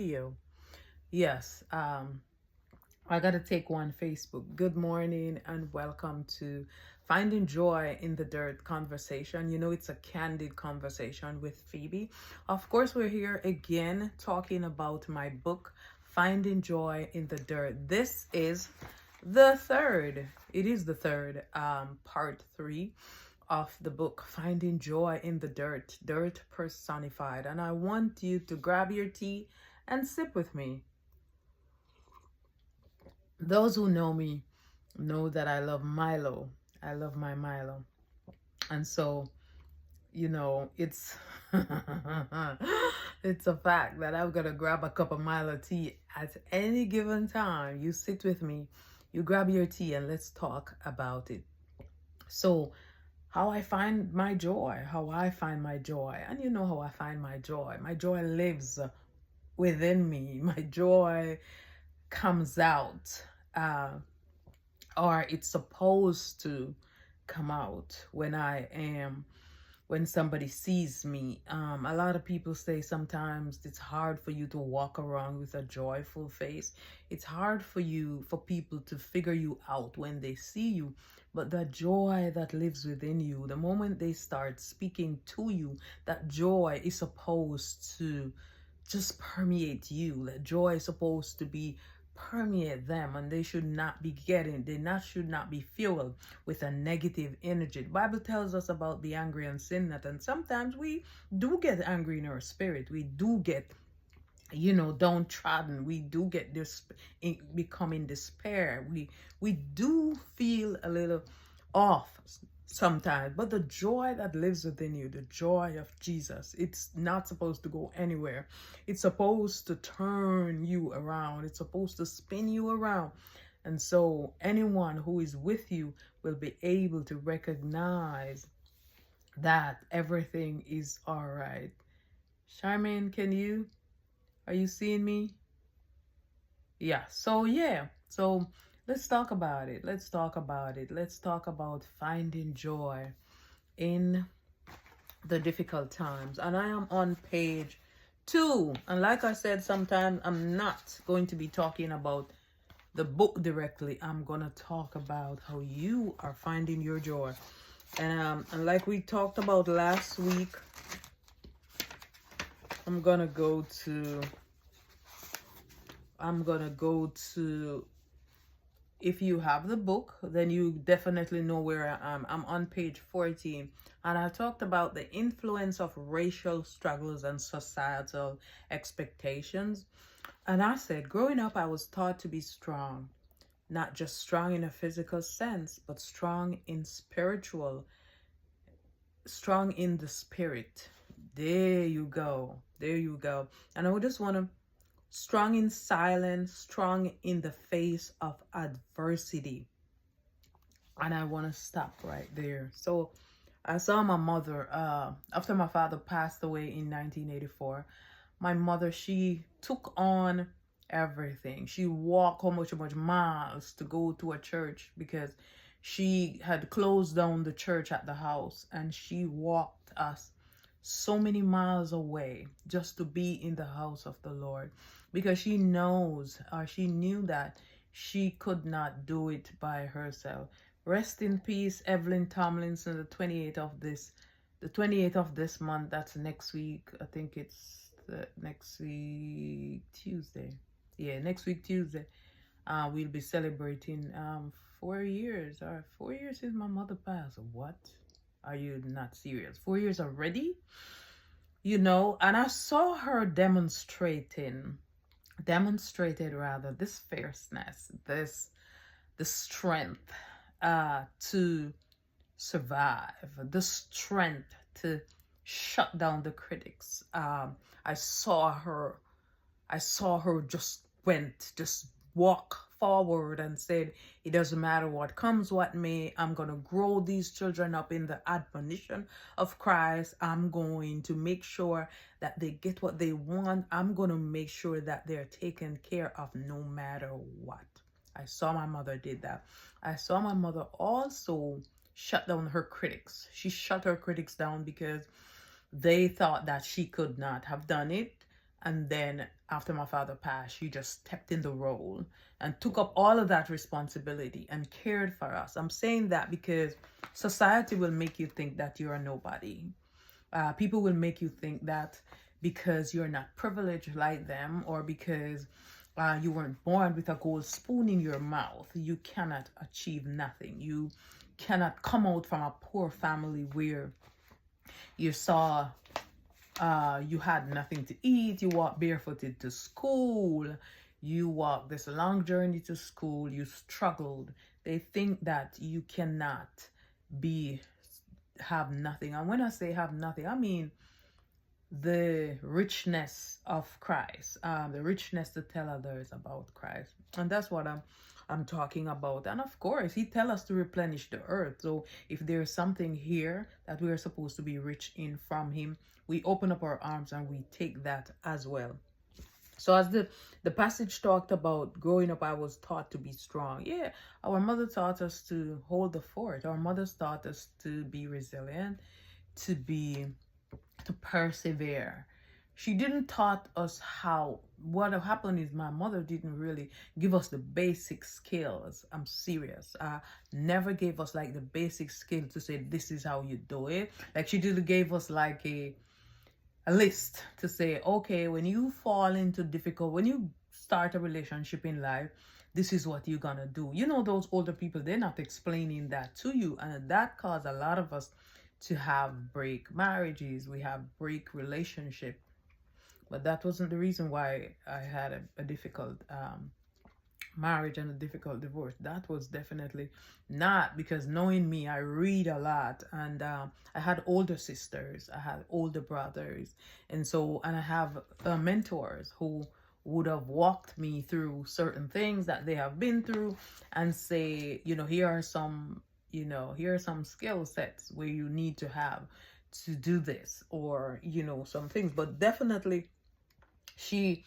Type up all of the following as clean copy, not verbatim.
Video. Yes, I gotta take one Facebook. Good morning and welcome to Finding Joy in the Dirt conversation. You know, it's a candid conversation with Phoebe. Of course, we're here again talking about my book, Finding Joy in the Dirt. This is the third, it is the third, part three of the book, Finding Joy in the Dirt, Dirt Personified. And I want you to grab your tea and sip with me. Those who know me know that I love Milo. I love my Milo. And so, it's it's a fact that I'm gonna grab a cup of Milo tea at any given time. You sit with me, you grab your tea, and let's talk about it. So, how I find my joy, how I find my joy, and you know how I find my joy. My joy lives within me. My joy comes out, uh, or it's supposed to come out when somebody sees me. A lot of people say sometimes it's hard for you to walk around with a joyful face. It's hard for people to figure you out when they see you. But the joy that lives within you, the moment they start speaking to you, that joy is supposed to just permeate you. That joy is supposed to be permeate them, and they should not be fueled with a negative energy. The Bible tells us about the angry and sin not, and sometimes we do get angry in our spirit. We do get downtrodden. We do get this become in despair. We do feel a little off sometimes, but the joy that lives within you, the joy of Jesus, it's not supposed to go anywhere. It's supposed to turn you around. It's supposed to spin you around. And so anyone who is with you will be able to recognize that everything is all right. Charmaine, are you seeing me? Yeah. So let's talk about it. Let's talk about it. Let's talk about finding joy in the difficult times. And I am on page 2. And like I said, sometimes I'm not going to be talking about the book directly. I'm going to talk about how you are finding your joy. And like we talked about last week, I'm going to go to, if you have the book, then you definitely know where I am. I'm on page 14, and I talked about the influence of racial struggles and societal expectations. And I said, growing up, I was taught to be strong, not just strong in a physical sense, but strong in the spirit. There you go. There you go. And I just want to strong in silence, strong in the face of adversity. And I want to stop right there. So I saw my mother, after my father passed away in 1984. My mother, she took on everything. She walked how much miles to go to a church because she had closed down the church at the house, and she walked us so many miles away just to be in the house of the Lord, because she knew that she could not do it by herself. Rest in peace, Evelyn Tomlinson, the 28th of this month. That's next week. I think it's next week Tuesday. Yeah, next week Tuesday. We'll be celebrating 4 years. 4 years since my mother passed. What? Are you not serious? 4 years already? And I saw her demonstrated rather this fierceness, the strength to survive, the strength to shut down the critics. I saw her just walk forward and said, it doesn't matter what comes, what may, I'm going to grow these children up in the admonition of Christ. I'm going to make sure that they get what they want. I'm going to make sure that they're taken care of no matter what. I saw my mother did that. I saw my mother also shut down her critics. She shut her critics down because they thought that she could not have done it. And then after my father passed, she just stepped in the role and took up all of that responsibility and cared for us. I'm saying that because society will make you think that you're a nobody. People will make you think that because you're not privileged like them, or because you weren't born with a gold spoon in your mouth, you cannot achieve nothing. You cannot come out from a poor family where you saw you had nothing to eat, you walked barefooted to school, you walked this long journey to school, you struggled. They think that you cannot have nothing. And when I say have nothing, I mean the richness of Christ, the richness to tell others about Christ. And that's what I'm talking about. And of course, he tells us to replenish the earth. So if there's something here that we are supposed to be rich in from him, we open up our arms and we take that as well. So as the passage talked about growing up, I was taught to be strong. Yeah, our mother taught us to hold the fort. Our mothers taught us to be resilient, to persevere. She didn't taught us how. What happened is my mother didn't really give us the basic skills. I'm serious. Never gave us like the basic skills to say this is how you do it. Like she didn't gave us like a list to say, okay, when you fall into when you start a relationship in life, this is what you're gonna do. You know, those older people, they're not explaining that to you, and that caused a lot of us to have break marriages. We have break relationship. But that wasn't the reason why I had a difficult marriage and a difficult divorce. That was definitely not, because knowing me, I read a lot, and I had older sisters, I had older brothers, and I have mentors who would have walked me through certain things that they have been through and say, here are some skill sets where you need to have to do this, or some things. But definitely she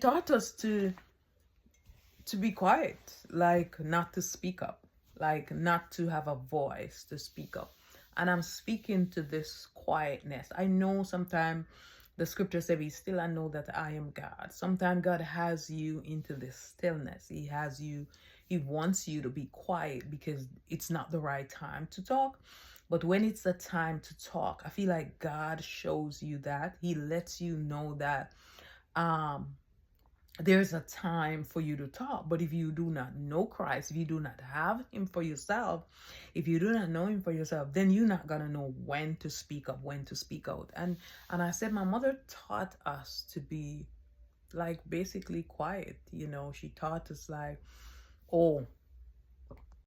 taught us to be quiet, like not to speak up, like not to have a voice to speak up. And I'm speaking to this quietness. I know sometimes the scripture says, be still and know that I am God. Sometimes God has you into this stillness. He wants you to be quiet because it's not the right time to talk. But when it's the time to talk, I feel like God shows you that. He lets you know that there's a time for you to talk. But if you do not know Christ, if you do not have him for yourself, if you do not know him for yourself, then you're not gonna know when to speak up, when to speak out. And I said, my mother taught us to be like basically quiet. She taught us like, oh,